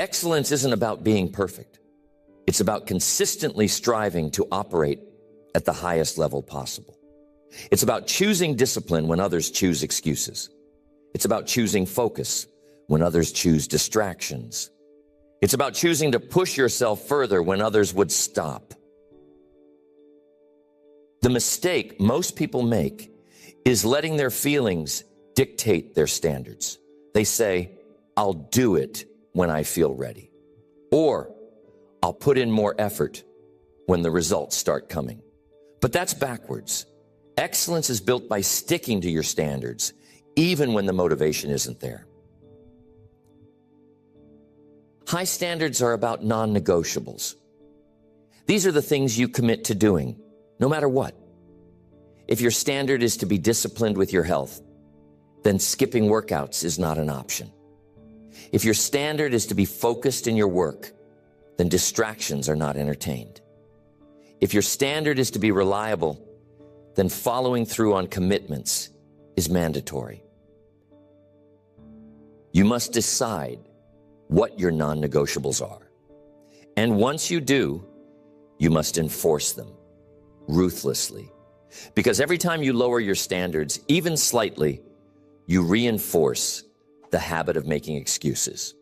Excellence isn't about being perfect. It's about consistently striving to operate at the highest level possible. It's about choosing discipline when others choose excuses. It's about choosing focus when others choose distractions. It's about choosing to push yourself further when others would stop. The mistake most people make is letting their feelings dictate their standards. They say, I'll do it when I feel ready. Or, I'll put in more effort when the results start coming. But that's backwards. Excellence is built by sticking to your standards, even when the motivation isn't there. High standards are about non-negotiables. These are the things you commit to doing, no matter what. If your standard is to be disciplined with your health, then skipping workouts is not an option. If your standard is to be focused in your work, then distractions are not entertained. If your standard is to be reliable, then following through on commitments is mandatory. You must decide what your non-negotiables are. And once you do, you must enforce them ruthlessly. Because every time you lower your standards, even slightly, you reinforce the habit of making excuses.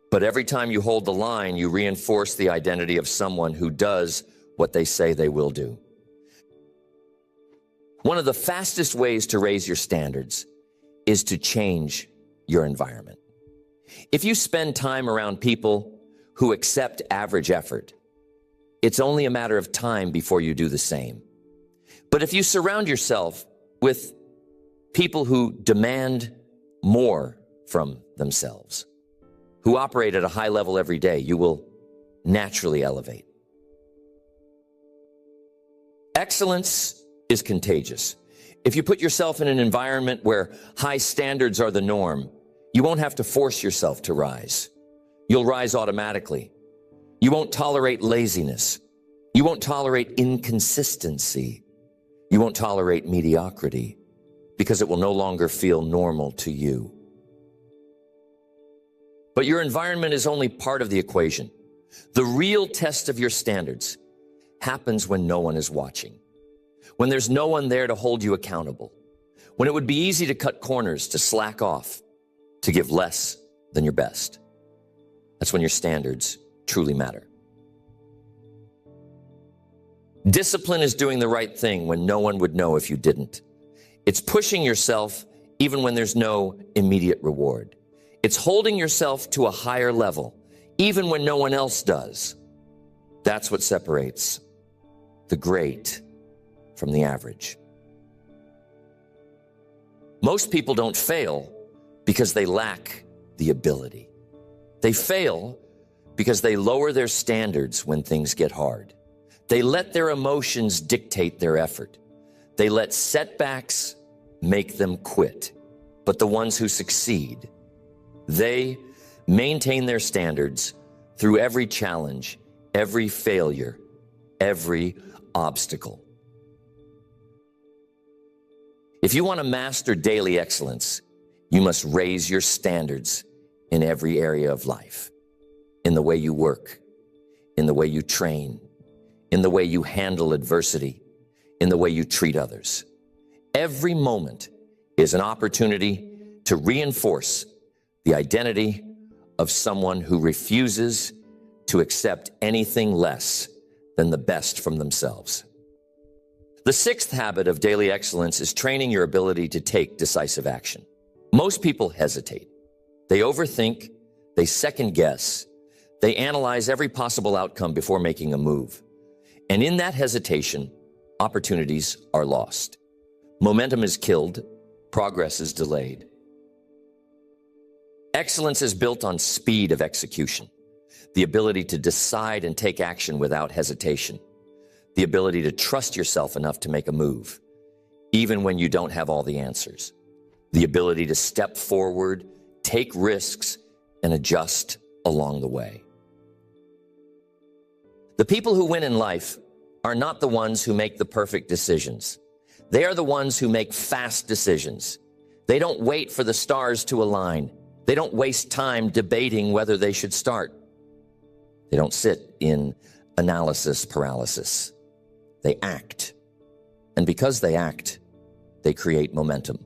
But every time you hold the line, you reinforce the identity of someone who does what they say they will do. One of the fastest ways to raise your standards is to change your environment. If you spend time around people who accept average effort, it's only a matter of time before you do the same. But if you surround yourself with people who demand more from themselves, who operate at a high level every day, you will naturally elevate. Excellence is contagious. If you put yourself in an environment where high standards are the norm, you won't have to force yourself to rise. You'll rise automatically. You won't tolerate laziness. You won't tolerate inconsistency. You won't tolerate mediocrity because it will no longer feel normal to you. But your environment is only part of the equation. The real test of your standards happens when no one is watching, when there's no one there to hold you accountable, when it would be easy to cut corners, to slack off, to give less than your best. That's when your standards truly matter. Discipline is doing the right thing when no one would know if you didn't. It's pushing yourself even when there's no immediate reward. It's holding yourself to a higher level, even when no one else does. That's what separates the great from the average. Most people don't fail because they lack the ability. They fail because they lower their standards when things get hard. They let their emotions dictate their effort. They let setbacks make them quit. But the ones who succeed, they maintain their standards through every challenge, every failure, every obstacle. If you want to master daily excellence, you must raise your standards in every area of life, in the way you work, in the way you train, in the way you handle adversity, in the way you treat others. Every moment is an opportunity to reinforce the identity of someone who refuses to accept anything less than the best from themselves. The sixth habit of daily excellence is training your ability to take decisive action. Most people hesitate. They overthink, they second guess, they analyze every possible outcome before making a move. And in that hesitation, opportunities are lost. Momentum is killed, progress is delayed. Excellence is built on speed of execution, the ability to decide and take action without hesitation, the ability to trust yourself enough to make a move, even when you don't have all the answers, the ability to step forward, take risks, and adjust along the way. The people who win in life are not the ones who make the perfect decisions. They are the ones who make fast decisions. They don't wait for the stars to align. They don't waste time debating whether they should start. They don't sit in analysis paralysis. They act. And because they act, they create momentum.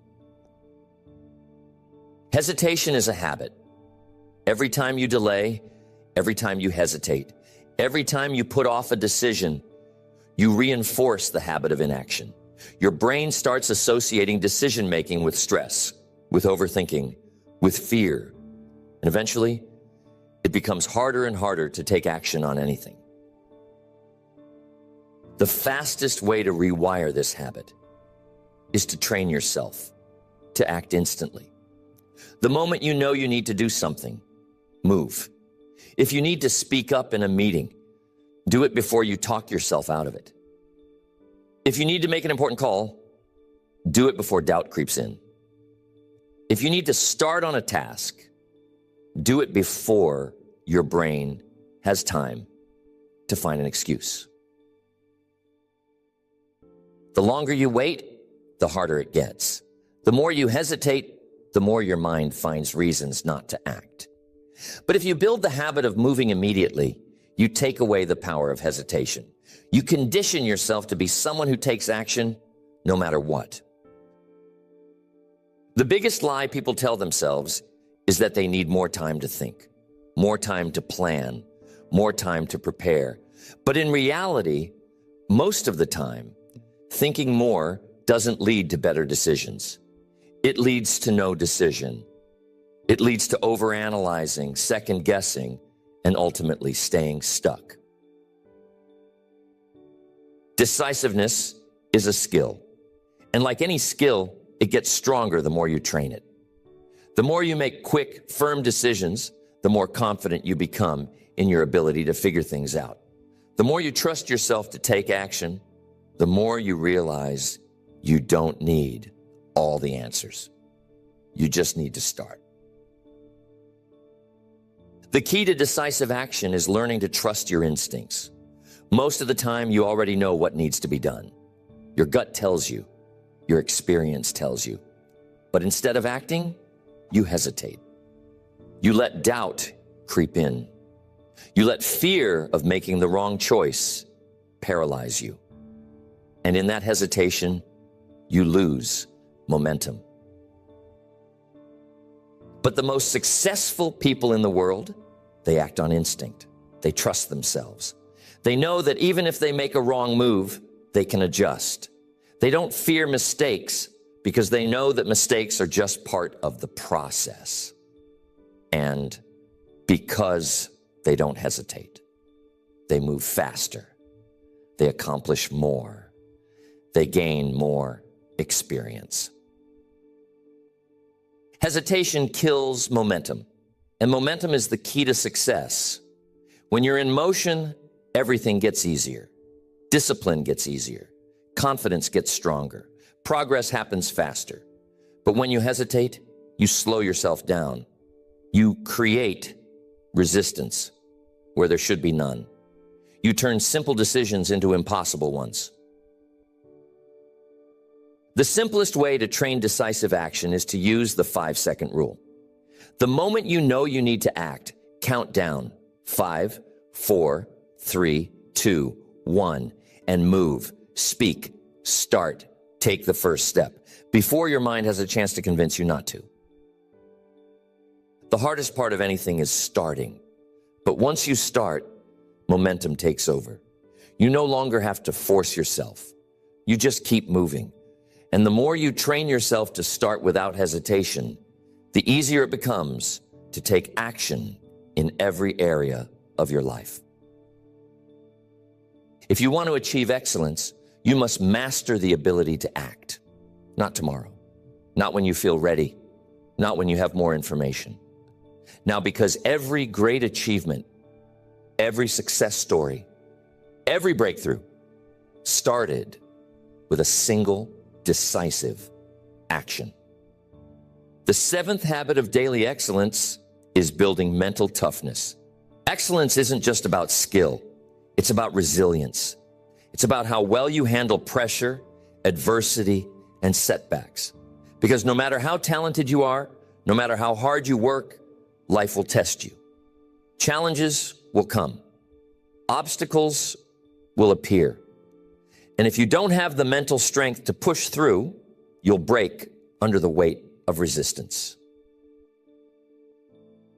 Hesitation is a habit. Every time you delay, every time you hesitate, every time you put off a decision, you reinforce the habit of inaction. Your brain starts associating decision-making with stress, with overthinking, with fear. And eventually, it becomes harder and harder to take action on anything. The fastest way to rewire this habit is to train yourself to act instantly. The moment you know you need to do something, move. If you need to speak up in a meeting, do it before you talk yourself out of it. If you need to make an important call, do it before doubt creeps in. If you need to start on a task, do it before your brain has time to find an excuse. The longer you wait, the harder it gets. The more you hesitate, the more your mind finds reasons not to act. But if you build the habit of moving immediately, you take away the power of hesitation. You condition yourself to be someone who takes action no matter what. The biggest lie people tell themselves is that they need more time to think, more time to plan, more time to prepare. But in reality, most of the time, thinking more doesn't lead to better decisions. It leads to no decision. It leads to overanalyzing, second-guessing, and ultimately staying stuck. Decisiveness is a skill. And like any skill, it gets stronger the more you train it. The more you make quick, firm decisions, the more confident you become in your ability to figure things out. The more you trust yourself to take action, the more you realize you don't need all the answers. You just need to start. The key to decisive action is learning to trust your instincts. Most of the time, you already know what needs to be done. Your gut tells you. Your experience tells you. But instead of acting, you hesitate. You let doubt creep in. You let fear of making the wrong choice paralyze you. And in that hesitation, you lose momentum. But the most successful people in the world, they act on instinct. They trust themselves. They know that even if they make a wrong move, they can adjust. They don't fear mistakes because they know that mistakes are just part of the process. And because they don't hesitate, they move faster. They accomplish more. They gain more experience. Hesitation kills momentum, and momentum is the key to success. When you're in motion, everything gets easier. Discipline gets easier. Confidence gets stronger. Progress happens faster. But when you hesitate, you slow yourself down. You create resistance where there should be none. You turn simple decisions into impossible ones. The simplest way to train decisive action is to use the 5-second rule. The moment you know you need to act, count down 5, 4, 3, 2, 1, and move, speak, start, take the first step before your mind has a chance to convince you not to. The hardest part of anything is starting. But once you start, momentum takes over. You no longer have to force yourself. You just keep moving. And the more you train yourself to start without hesitation, the easier it becomes to take action in every area of your life. If you want to achieve excellence, you must master the ability to act. Not tomorrow, not when you feel ready, not when you have more information. Now, because every great achievement, every success story, every breakthrough started with a single decisive action. The 7th habit of daily excellence is building mental toughness. Excellence isn't just about skill. It's about resilience. It's about how well you handle pressure, adversity, and setbacks. Because no matter how talented you are, no matter how hard you work, life will test you. Challenges will come. Obstacles will appear. And if you don't have the mental strength to push through, you'll break under the weight of resistance.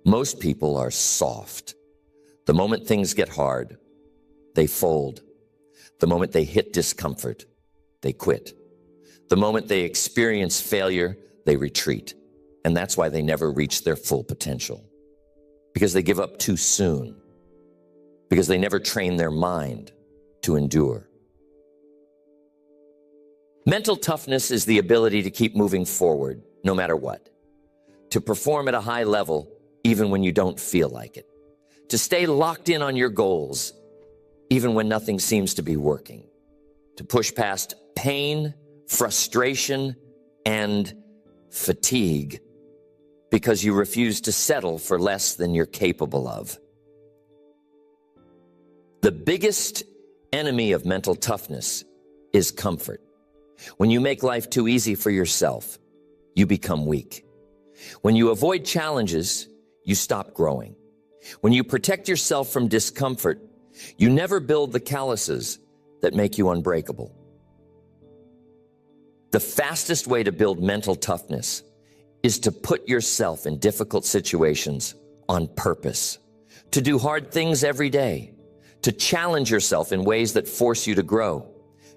Most people are soft. The moment things get hard, they fold. The moment they hit discomfort, they quit. The moment they experience failure, they retreat. And that's why they never reach their full potential. Because they give up too soon. Because they never train their mind to endure. Mental toughness is the ability to keep moving forward, no matter what. To perform at a high level, even when you don't feel like it. To stay locked in on your goals, even when nothing seems to be working. To push past pain, frustration, and fatigue because you refuse to settle for less than you're capable of. The biggest enemy of mental toughness is comfort. When you make life too easy for yourself, you become weak. When you avoid challenges, you stop growing. When you protect yourself from discomfort, you never build the calluses that make you unbreakable. The fastest way to build mental toughness is to put yourself in difficult situations on purpose, to do hard things every day, to challenge yourself in ways that force you to grow.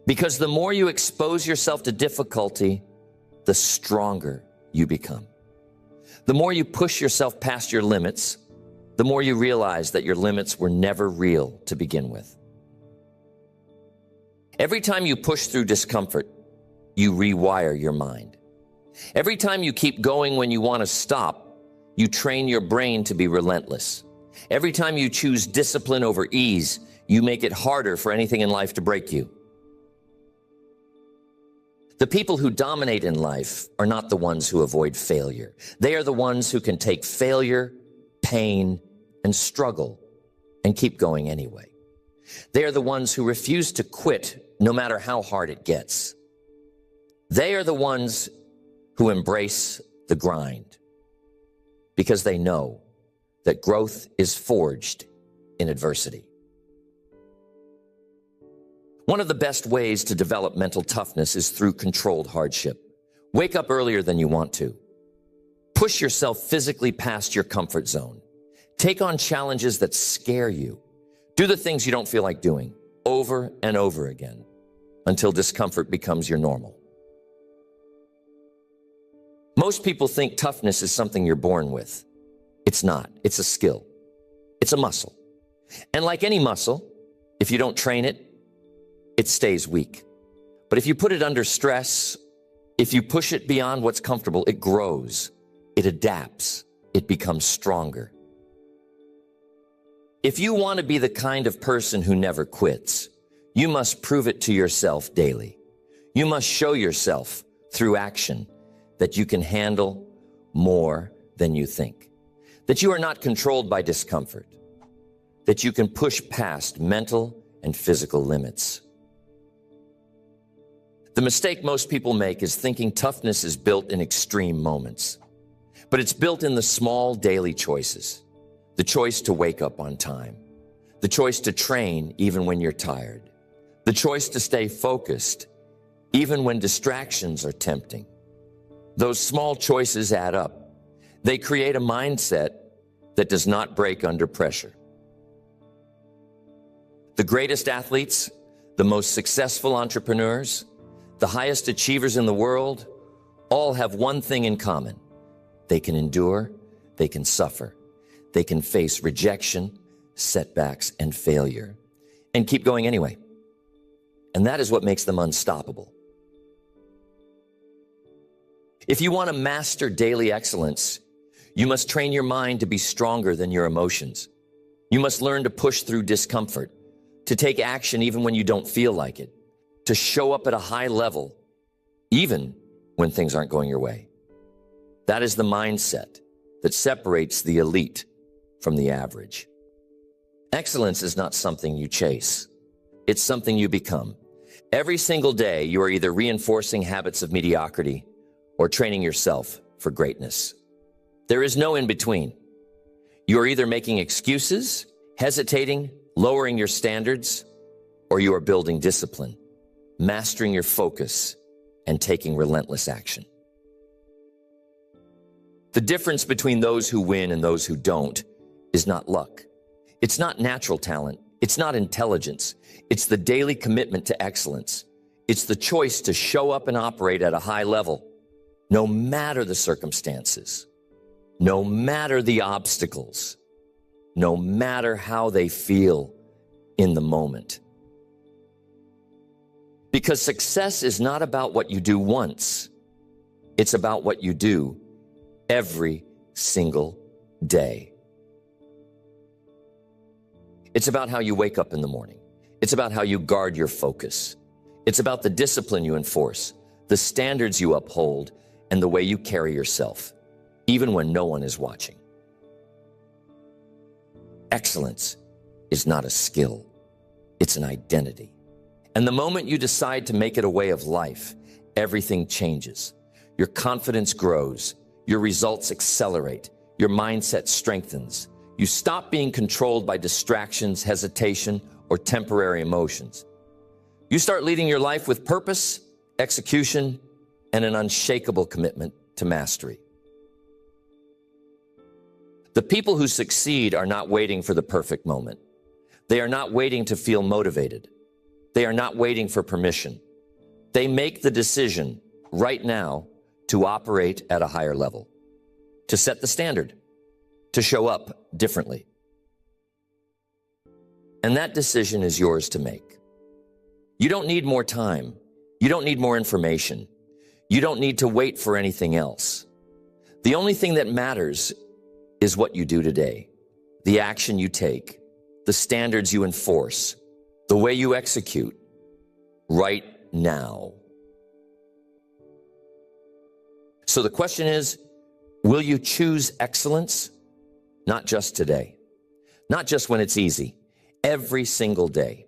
Because the more you expose yourself to difficulty, the stronger you become. The more you push yourself past your limits, the more you realize that your limits were never real to begin with. Every time you push through discomfort, you rewire your mind. Every time you keep going when you want to stop, you train your brain to be relentless. Every time you choose discipline over ease, you make it harder for anything in life to break you. The people who dominate in life are not the ones who avoid failure. They are the ones who can take failure, pain, and struggle and keep going anyway. They are the ones who refuse to quit no matter how hard it gets. They are the ones who embrace the grind because they know that growth is forged in adversity. One of the best ways to develop mental toughness is through controlled hardship. Wake up earlier than you want to. Push yourself physically past your comfort zone. Take on challenges that scare you. Do the things you don't feel like doing over and over again until discomfort becomes your normal. Most people think toughness is something you're born with. It's not. It's a skill. It's a muscle. And like any muscle, if you don't train it, it stays weak. But if you put it under stress, if you push it beyond what's comfortable, it grows, it adapts, it becomes stronger. If you want to be the kind of person who never quits, you must prove it to yourself daily. You must show yourself through action that you can handle more than you think, that you are not controlled by discomfort, that you can push past mental and physical limits. The mistake most people make is thinking toughness is built in extreme moments, but it's built in the small daily choices. The choice to wake up on time, the choice to train even when you're tired, the choice to stay focused even when distractions are tempting. Those small choices add up. They create a mindset that does not break under pressure. The greatest athletes, the most successful entrepreneurs, the highest achievers in the world, all have one thing in common. They can endure, they can suffer, they can face rejection, setbacks, and failure, and keep going anyway. And that is what makes them unstoppable. If you want to master daily excellence, you must train your mind to be stronger than your emotions. You must learn to push through discomfort, to take action even when you don't feel like it, to show up at a high level, even when things aren't going your way. That is the mindset that separates the elite from the average. Excellence is not something you chase. It's something you become. Every single day, you are either reinforcing habits of mediocrity or training yourself for greatness. There is no in between. You are either making excuses, hesitating, lowering your standards, or you are building discipline, mastering your focus, and taking relentless action. The difference between those who win and those who don't is not luck. It's not natural talent. It's not intelligence. It's the daily commitment to excellence. It's the choice to show up and operate at a high level, no matter the circumstances, no matter the obstacles, no matter how they feel in the moment. Because success is not about what you do once. It's about what you do every single day. It's about how you wake up in the morning. It's about how you guard your focus. It's about the discipline you enforce, the standards you uphold, and the way you carry yourself, even when no one is watching. Excellence is not a skill. It's an identity. And the moment you decide to make it a way of life, everything changes. Your confidence grows. Your results accelerate. Your mindset strengthens. You stop being controlled by distractions, hesitation, or temporary emotions. You start leading your life with purpose, execution, and an unshakable commitment to mastery. The people who succeed are not waiting for the perfect moment. They are not waiting to feel motivated. They are not waiting for permission. They make the decision right now to operate at a higher level, to set the standard, to show up differently. And that decision is yours to make. You don't need more time. You don't need more information. You don't need to wait for anything else. The only thing that matters is what you do today, the action you take, the standards you enforce, the way you execute right now. So the question is, will you choose excellence? Not just today, not just when it's easy, every single day.